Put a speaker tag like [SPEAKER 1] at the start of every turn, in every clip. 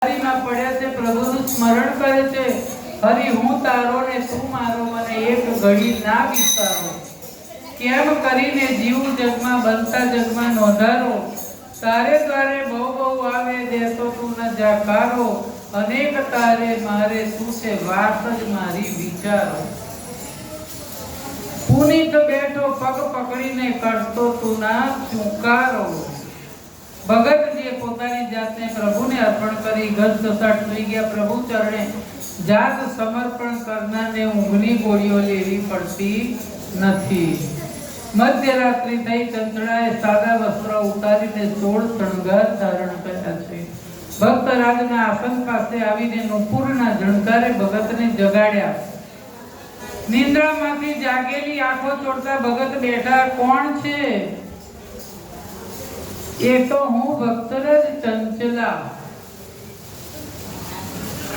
[SPEAKER 1] માં પડ્યા છે, પ્રભુનું સ્મરણ કરે છે. હરિ હું તારો ને તું મારો, મને એક ઘડી ના વિસારો. કેમ કરીને જીવ જગમાં બનતા જગમાં નોંધારો. તારે દ્વારે બહુ બહુ આવે દેતો તું ન જાકારો. અનેક તારે મારે તું છે વાત જ મારી વિચારો. પુનિત બેઠો પગ પકડીને કરતો તું ના ચુકારો. ભગત જે પોતાની જાતને પ્રભુને અર્પણ કરી ગસગસાટ થઈ ગયા પ્રભુ ચરણે, જાત સમર્પણ કરનારને ઊંઘની ગોળીઓ લેવી પડતી નથી. મધ્યરાત્રિ થઈ, ચંચળાએ સાદા વસ્ત્ર ઉતારીને 16 શણગાર ધારણ કર્યા છે. ભક્તરાજના આસન પાસે આવીને નુપુરના ઝણકારે ભગતને જગાડ્યા. નિંદ્રામાંથી જાગેલી આંખો ચોડતા ભગત બેઠા. કોણ છે? એ તો હું ભક્તરાજ ચંચલા.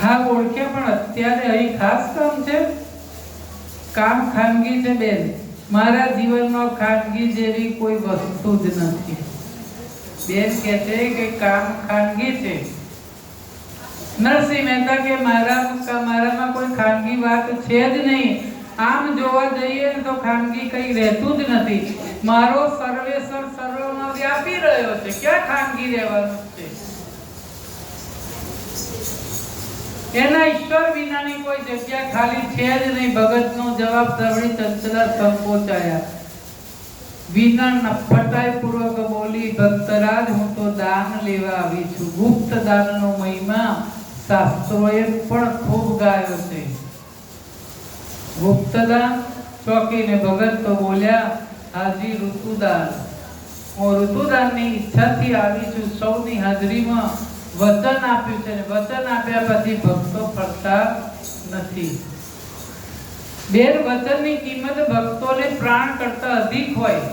[SPEAKER 1] હા ઓળખ્યા, પણ અત્યારે અહીં ખાસ કામ છે. કામ ખાનગી છે બેન. મારા જીવનમાં ખાનગી જેવી કોઈ વસ્તુ જ નથી. બેન કહે છે કે કામ ખાનગી છે. નરસિંહ મહેતા કે મારામાં કોઈ ખાનગી વાત છે જ નહીં. આમ જોવા જઈએ તો ખાનગી કઈ રહેતું જ નથી. મારો સર્વેશ્વર સર્વમાં વ્યાપી રહ્યો છે. ક્યાં ખાનગી રહેવાનું છે? એના ઈશ્વર વિનાની કોઈ જગ્યા ખાલી છે જ નહીં. ભગતનો જવાબ સાંભળી ચંચલા સંકોચાયા. વિના નફટાઈ પૂર્વક બોલી, ભક્તરાજ હું તો દાન લેવા આવી છું. ગુપ્ત દાનનો મહિમા શાસ્ત્રોએ પણ ખૂબ ગાયો છે. ગુપ્તદાન ચોકીને ભગત તો બોલ્યા, હાજી ઋતુદાન. હું ઋતુદાનની ઈચ્છાથી આવી છું. સૌની હાજરીમાં વચન આપ્યું છે, વચન આપ્યા પછી ભક્તો ફરતા નથી. બેન, વચનની કિંમત ભક્તોને પ્રાણ કરતા અધિક હોય,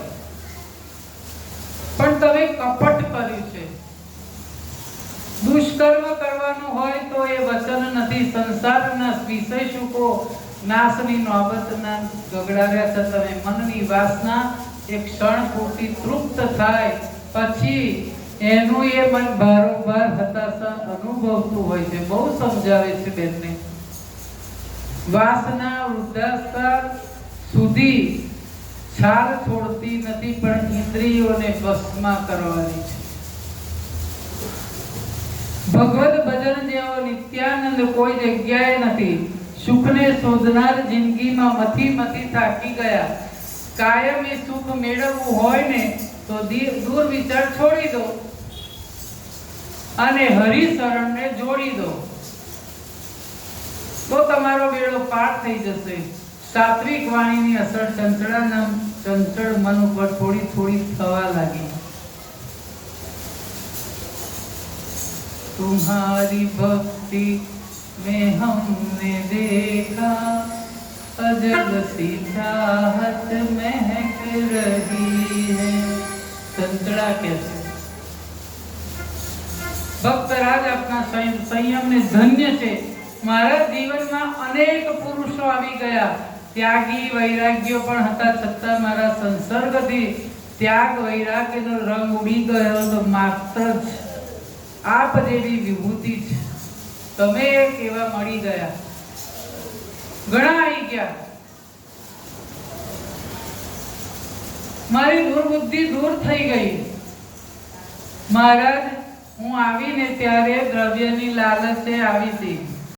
[SPEAKER 1] પણ તમે કપટ કર્યું છે. દુષ્કર્મ કરવાનું હોય તો એ વચન નથી. સંસારના વિષય સુખો નાશની નોબતના ગગડાવ્યા છે તમે. મનની વાસના એક ક્ષણ પૂરતી તૃપ્ત થાય પછી એનું એ મન બારોબાર હતાશા અનુભવતું હોય છે. બહુ સમજાવે છે બેનને. વાસના વૃદ્ધાવસ્થા સુધી છાલ છોડતી નથી, પણ ઇન્દ્રિયોને વશમાં કરવાની છે. ભગવદ ભજન જેવો નિત્યાનંદ કોઈ જગ્યાએ નથી. સુખને શોધનાર જિંદગીમાં મથી થાકી ગયા. કાયમી સુખ મેળવવું હોય ને તો દૂર વિચાર છોડી દો અને હરિ શરણને જોડી દો, તો તમારો બેડો પાર થઈ જશે. સાત્વિક વાણીની અસર ચંચળાના ચંચળ મન ઉપર થોડી થોડી થવા લાગી. तुम्हारी भक्ति में हमने देखा, अजब सी चाहत महक रही है. चंचला कैसे ભક્તરાજ આપના સંયમને ધન્ય છે. મારા જીવનમાં અનેક પુરુષો આવી ગયા. ત્યાગી વૈરાગ્યો પણ હતા, છતાં મારા સંસર્ગથી ત્યાગ વૈરાગ્યનો રંગ ઉડી ગયો. તો માત્ર આપ જેવી વિભૂતિ છે. તમે કેવા મળી ગયા. ઘણા આવી ગયા. મારી દુર્બુદ્ધિ દૂર થઈ ગઈ. મહારાજ, હું આવીને ત્યારે દ્રવ્યની લાલચે આવી હતી.